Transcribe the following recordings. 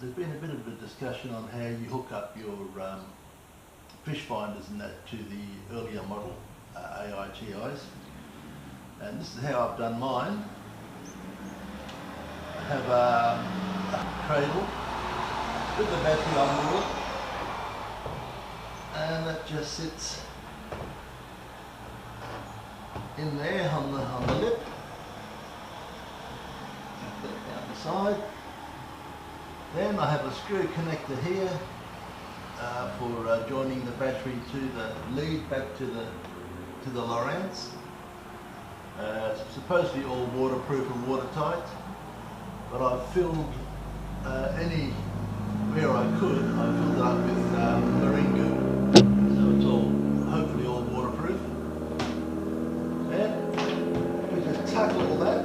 there's been a bit of a discussion on how you hook up your fish finders and that to the earlier model AI TIs, and this is how I've done mine. I have a cradle with the battery on board, and that just sits in there on the lip. Put that down the side. Then I have a screw connector here for joining the battery to the lead back to the Lawrance. It's supposedly all waterproof and watertight, but I've filled anywhere I could. I filled it up with marine goo, so it's all hopefully all waterproof. And we just tuck all that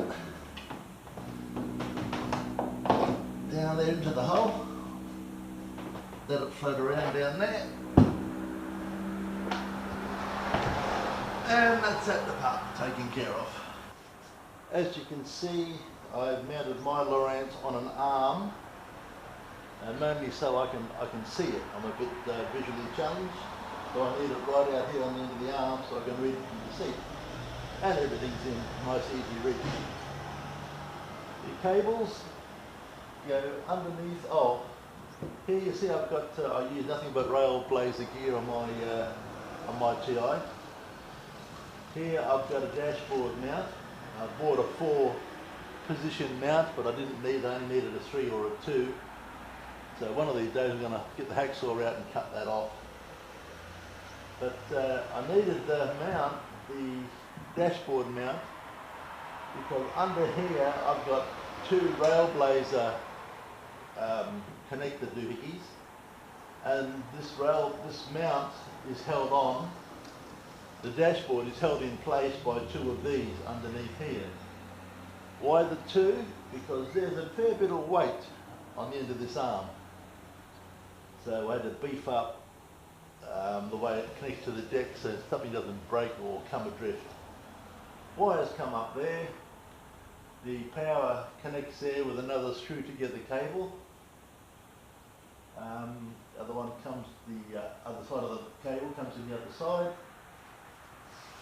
down there into the hole, let it float around down there, and that's that department taken care of. As you can see, I've mounted my Lawrance on an arm, mainly so I can see it. I'm a bit visually challenged, so I need it right out here on the end of the arm so I can read it from the seat. And everything's in nice easy reach. The cables go underneath. Oh, here you see I've got, I use nothing but rail blazer gear on my TI. Here I've got a dashboard mount. I bought a 4-position mount, but I only needed a 3 or a 2. So one of these days I'm going to get the hacksaw out and cut that off. But I needed the mount, the dashboard mount, because under here I've got 2 rail blazer connector doohickeys, and this mount is held on. The dashboard is held in place by 2 of these underneath here. Why the 2? Because there's a fair bit of weight on the end of this arm. So I had to beef up the way it connects to the deck so something doesn't break or come adrift. Wires come up there. The power connects there with another screw together cable. The other one comes, the other side of the cable comes in the other side.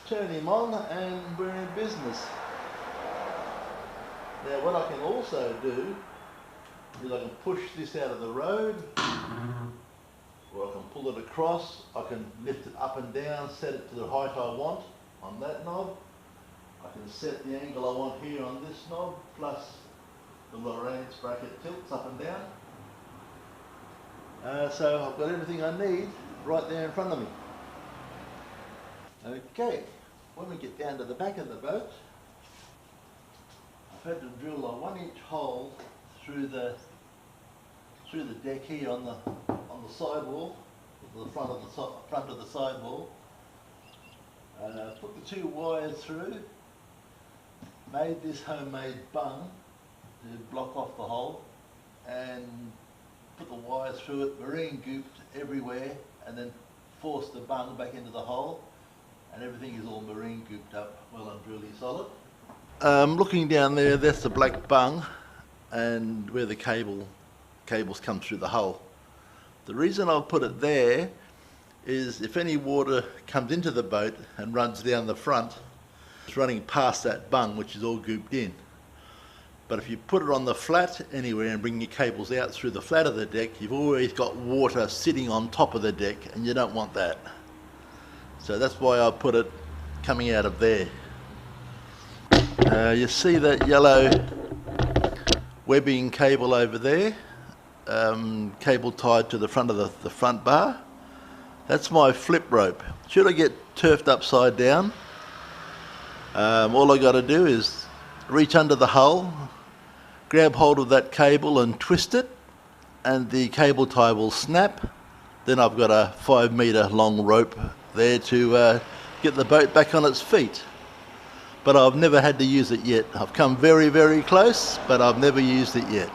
Turn him on and we're in business. Now what I can also do is I can push this out of the road, or I can pull it across. I can lift it up and down, set it to the height I want on that knob. I can set the angle I want here on this knob, plus the Lawrance bracket tilts up and down. So I've got everything I need right there in front of me. Okay, when we get down to the back of the boat, I've had to drill a 1-inch hole through the deck here on the sidewall, the front of the sidewall. Put the 2 wires through. Made this homemade bung to block off the hole, and put the wires through it, marine gooped everywhere, and then forced the bung back into the hole, and everything is all marine gooped up well and truly solid. Looking down there, that's the black bung, and where the cables come through the hole. The reason I've put it there is if any water comes into the boat and runs down the front, it's running past that bung, which is all gooped in. But if you put it on the flat anywhere and bring your cables out through the flat of the deck, you've always got water sitting on top of the deck, and you don't want that. So that's why I put it coming out of there. You see that yellow webbing cable over there, cable tied to the front of the front bar. That's my flip rope. Should I get turfed upside down, all I got to do is reach under the hull, grab hold of that cable and twist it, and the cable tie will snap. Then I've got a 5-metre long rope there to get the boat back on its feet. But I've never had to use it yet. I've come very, very close, but I've never used it yet.